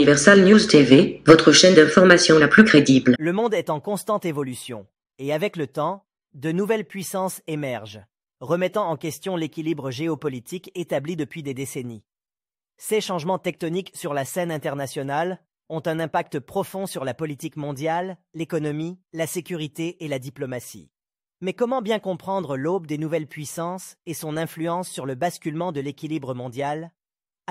Universal News TV, votre chaîne d'information la plus crédible. Le monde est en constante évolution, et avec le temps, de nouvelles puissances émergent, remettant en question l'équilibre géopolitique établi depuis des décennies. Ces changements tectoniques sur la scène internationale ont un impact profond sur la politique mondiale, l'économie, la sécurité et la diplomatie. Mais comment bien comprendre l'aube des nouvelles puissances et son influence sur le basculement de l'équilibre mondial?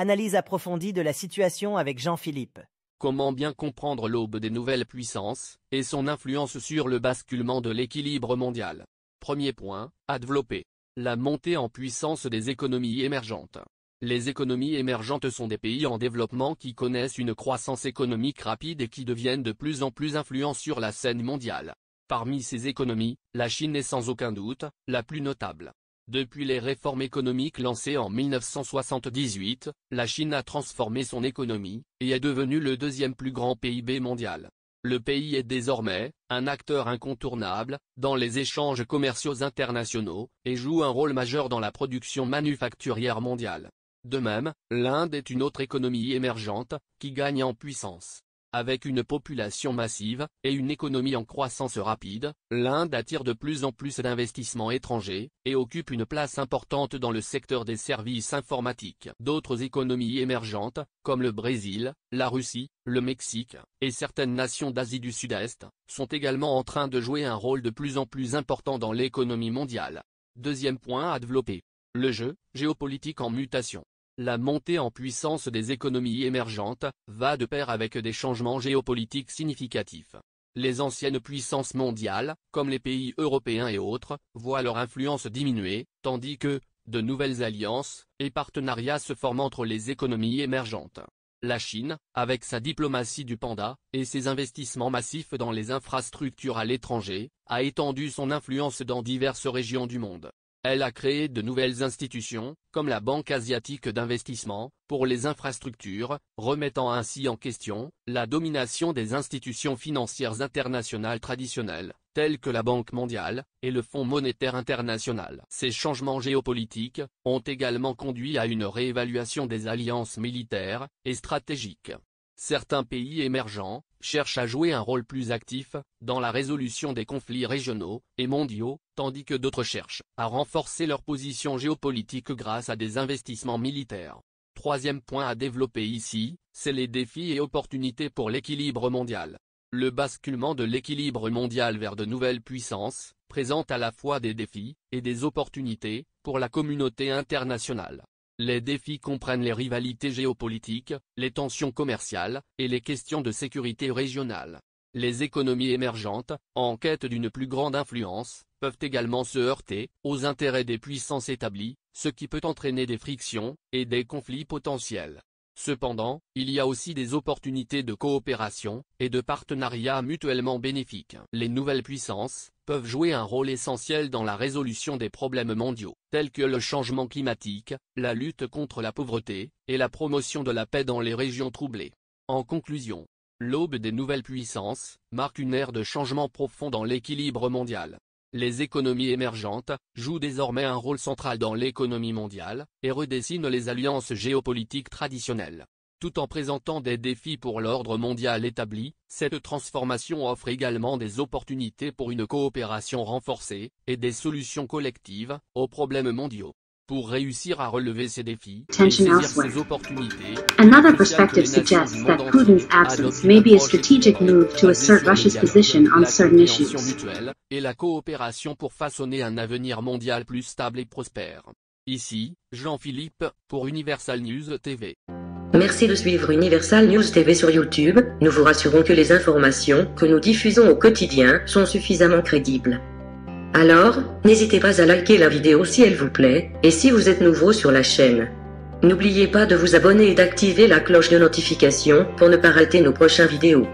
Analyse approfondie de la situation avec Jean-Philippe. Comment bien comprendre l'aube des nouvelles puissances et son influence sur le basculement de l'équilibre mondial? Premier point, à développer. La montée en puissance des économies émergentes. Les économies émergentes sont des pays en développement qui connaissent une croissance économique rapide et qui deviennent de plus en plus influents sur la scène mondiale. Parmi ces économies, la Chine est sans aucun doute la plus notable. Depuis les réformes économiques lancées en 1978, la Chine a transformé son économie et est devenue le deuxième plus grand PIB mondial. Le pays est désormais un acteur incontournable dans les échanges commerciaux internationaux et joue un rôle majeur dans la production manufacturière mondiale. De même, l'Inde est une autre économie émergente qui gagne en puissance. Avec une population massive et une économie en croissance rapide, l'Inde attire de plus en plus d'investissements étrangers et occupe une place importante dans le secteur des services informatiques. D'autres économies émergentes, comme le Brésil, la Russie, le Mexique et certaines nations d'Asie du Sud-Est, sont également en train de jouer un rôle de plus en plus important dans l'économie mondiale. Deuxième point à développer. Le jeu géopolitique en mutation. La montée en puissance des économies émergentes va de pair avec des changements géopolitiques significatifs. Les anciennes puissances mondiales, comme les pays européens et autres, voient leur influence diminuer, tandis que de nouvelles alliances et partenariats se forment entre les économies émergentes. La Chine, avec sa diplomatie du panda et ses investissements massifs dans les infrastructures à l'étranger, a étendu son influence dans diverses régions du monde. Elle a créé de nouvelles institutions, comme la Banque asiatique d'investissement, pour les infrastructures, remettant ainsi en question la domination des institutions financières internationales traditionnelles, telles que la Banque mondiale et le Fonds monétaire international. Ces changements géopolitiques ont également conduit à une réévaluation des alliances militaires et stratégiques. Certains pays émergents cherchent à jouer un rôle plus actif dans la résolution des conflits régionaux et mondiaux, tandis que d'autres cherchent à renforcer leur position géopolitique grâce à des investissements militaires. Troisième point à développer ici, c'est les défis et opportunités pour l'équilibre mondial. Le basculement de l'équilibre mondial vers de nouvelles puissances présente à la fois des défis et des opportunités pour la communauté internationale. Les défis comprennent les rivalités géopolitiques, les tensions commerciales et les questions de sécurité régionale. Les économies émergentes, en quête d'une plus grande influence, peuvent également se heurter aux intérêts des puissances établies, ce qui peut entraîner des frictions et des conflits potentiels. Cependant, il y a aussi des opportunités de coopération et de partenariats mutuellement bénéfiques. Les nouvelles puissances peuvent jouer un rôle essentiel dans la résolution des problèmes mondiaux, tels que le changement climatique, la lutte contre la pauvreté et la promotion de la paix dans les régions troublées. En conclusion, l'aube des nouvelles puissances marque une ère de changement profond dans l'équilibre mondial. Les économies émergentes jouent désormais un rôle central dans l'économie mondiale et redessinent les alliances géopolitiques traditionnelles. Tout en présentant des défis pour l'ordre mondial établi, cette transformation offre également des opportunités pour une coopération renforcée et des solutions collectives aux problèmes mondiaux. Pour réussir à relever ces défis et saisir ces opportunités, Another perspective suggests that Putin's absence may be a strategic move to assert Russia's position on certain issues. Et la coopération pour façonner un avenir mondial plus stable et prospère. Ici, Jean-Philippe, pour Universal News TV. Merci de suivre Universal News TV sur YouTube. Nous vous rassurons que les informations que nous diffusons au quotidien sont suffisamment crédibles. Alors, n'hésitez pas à liker la vidéo si elle vous plaît, et si vous êtes nouveau sur la chaîne. N'oubliez pas de vous abonner et d'activer la cloche de notification pour ne pas rater nos prochaines vidéos.